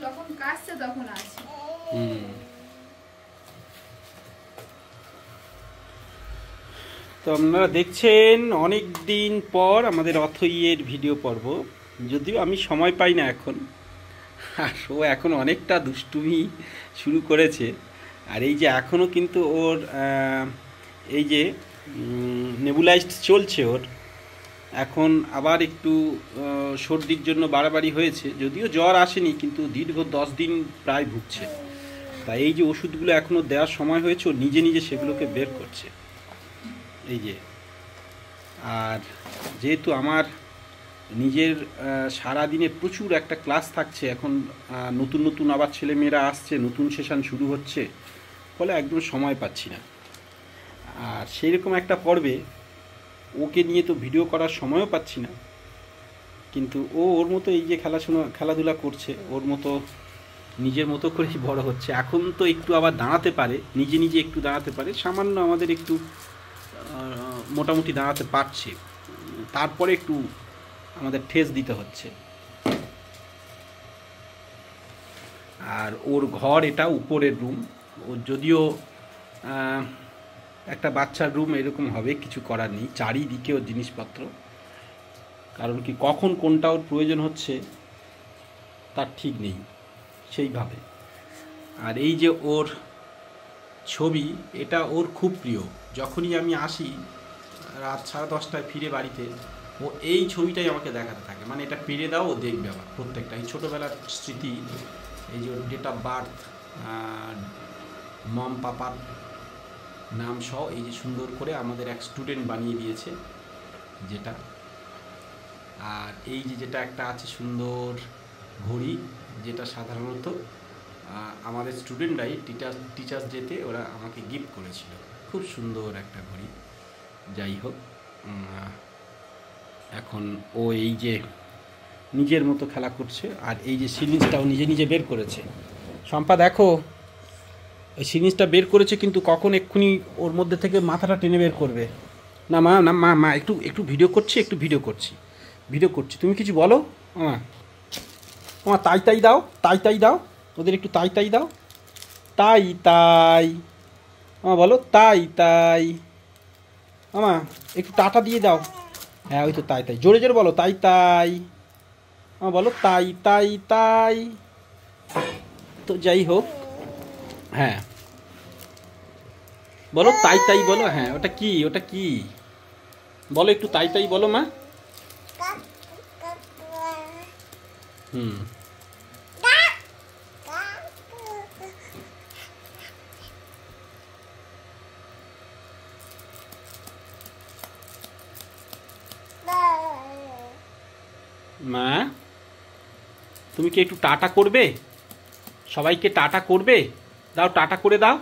যখন কাশছে তখন আছে। তো আপনারা দেখছেন অনেক দিন পর আমাদের অথইয়ের ভিডিও পর্ব। যদিও আমি সময় পাই না এখন, আর ও এখন অনেকটা দুষ্টুমি শুরু করেছে। আর এই যে এখনও কিন্তু ওর এই যে নেবুলাইজড চলছে ওর, এখন আবার একটু সর্দির জন্য বাড়াবাড়ি হয়েছে। যদিও জ্বর আসেনি, কিন্তু দীর্ঘ 10 দিন প্রায় ভুগছে। তাই এই যে ওষুধগুলো এখনও দেওয়ার সময় হয়েছে, ও নিজে নিজে সেগুলোকে বের করছে এই যে। আর যেহেতু আমার নিজের সারাদিনে প্রচুর একটা ক্লাস থাকছে এখন, নতুন নতুন আবার ছেলেমেয়েরা আসছে, নতুন সেশন শুরু হচ্ছে, ফলে একদম সময় পাচ্ছি না। আর সেই রকম একটা পর্বে ওকে নিয়ে তো ভিডিও করার সময়ও পাচ্ছি না। কিন্তু ও ওর মতো এই যে খেলাধুলা করছে, ওর মতো নিজের মতো করেই বড় হচ্ছে। এখন তো একটু আবার দাঁড়াতে পারে, নিজে নিজে একটু দাঁড়াতে পারে, সামান্য আমাদের একটু মোটামুটি দাঁড়াতে পারছে। তারপরে একটু আমাদের ঠেস দিতে হচ্ছে। আর ওর ঘর এটা উপরের রুম, ওর যদিও একটা বাচ্চার রুম এরকম হবে, কিছু করার নেই। চারিদিকে ওর জিনিসপত্র, কারণ কি কখন কোনটা ওর প্রয়োজন হচ্ছে তার ঠিক নেই সেইভাবে। আর এই যে ওর ছবি, এটা ওর খুব প্রিয়। যখনই আমি আসি রাত 10:30টায় ফিরে বাড়িতে, ও এই ছবিটাই আমাকে দেখাতে থাকে। মানে এটা পেরে দাও, ও দেখবে আবার প্রত্যেকটা। এই ছোটোবেলার স্মৃতি, এই যে ডেট অফ বার্থ, মম পাপার নাম সহ এই যে সুন্দর করে আমাদের এক স্টুডেন্ট বানিয়ে দিয়েছে যেটা। আর এই যে যেটা একটা আছে সুন্দর ঘড়ি, যেটা সাধারণত আমাদের স্টুডেন্টরাই টিচার্স ডেতে ওরা আমাকে গিফট করেছিল। খুব সুন্দর একটা ঘড়ি। যাই হোক, এখন ও এই যে নিজের মতো খেলা করছে। আর এই যে সিরিঞ্জটাও নিজে নিজে বের করেছে। শম্পা দেখো, ওই সিরিঞ্জটা বের করেছে, কিন্তু কখন এক্ষুনি ওর মধ্যে থেকে মাথাটা টেনে বের করবে। না মা, না মা, মা একটু ভিডিও করছি, ভিডিও করছি। তুমি কিছু বলো মা। আমার তাই দাও, ওদের একটু তাই দাও। তাই আমার বলো, তাই আমার একটু টাটা দিয়ে দাও। হ্যাঁ, ওই তো তাই জোরে জোরে বলো, তাই আমার বলো, তাই। তো যাই হোক, হ্যাঁ বলো, তাই বলো। হ্যাঁ, ওটা কি বলো, একটু তাই বলো মা। মা, তুমি কি একটু টাটা করবে? সবাইকে টাটা করবে? দাও, টাটা করে দাও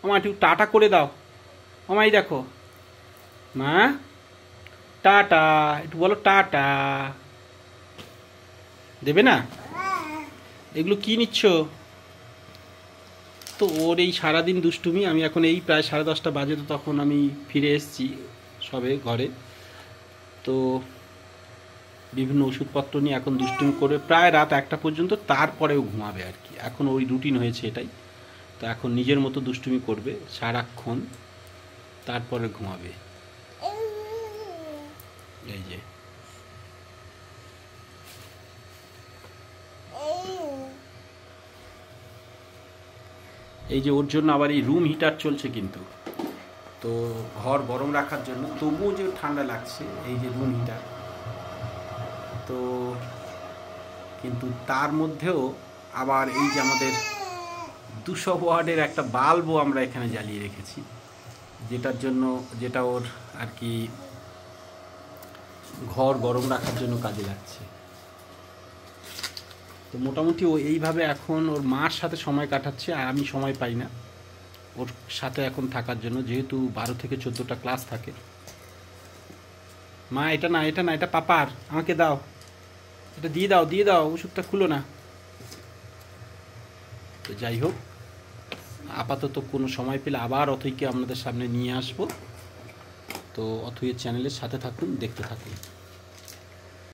আমার, একটু টাটা করে দাও আমায়। দেখো মা, টাটা একটু বলো, টাটা। দেবে না? এগুলো কি নিচ্ছ? তো ওর এই সারাদিন দুষ্টুমি। আমি এখন এই প্রায় 10:30 বাজে, তো তখন আমি ফিরে এসেছি সবে ঘরে। তো বিভিন্ন ওষুধপত্র নিয়ে এখন দুষ্টুমি করে প্রায় রাত 1টা পর্যন্ত, তারপরেও ঘুমাবে আর কি। এখন ওই রুটিন হয়েছে এটাই। তো এখন নিজের মতো দুষ্টুমি করবে সারাক্ষণ, তারপরে ঘুমাবে। এই যে ওর জন্য আবার এই রুম হিটার চলছে কিন্তু। তো ঘর গরম রাখার জন্য, তবুও যে ঠান্ডা লাগছে, এই যে রুম হিটার। তো কিন্তু তার মধ্যেও আবার এই যে আমাদের 200 ওয়াটের একটা বাল্বও আমরা এখানে জ্বালিয়ে রেখেছি, যেটা ওর আর কি ঘর গরম রাখার জন্য কাজে লাগছে। তো মোটামুটি ও এইভাবে এখন ওর মার সাথে সময় কাটাচ্ছে। আর আমি সময় পাই না ওর সাথে এখন থাকার জন্য, যেহেতু 12 থেকে 14টা ক্লাস থাকে। মা, এটা না, এটা পাপার, আমাকে দাও, এটা দিয়ে দাও, ওষুধটা খুলো না। তো যাই হোক, আপাতত কোনো সময় পেলে আবার অথইকে আপনাদের সামনে নিয়ে আসবো। তো অথইয়ের চ্যানেলের সাথে থাকুন, দেখতে থাকুন।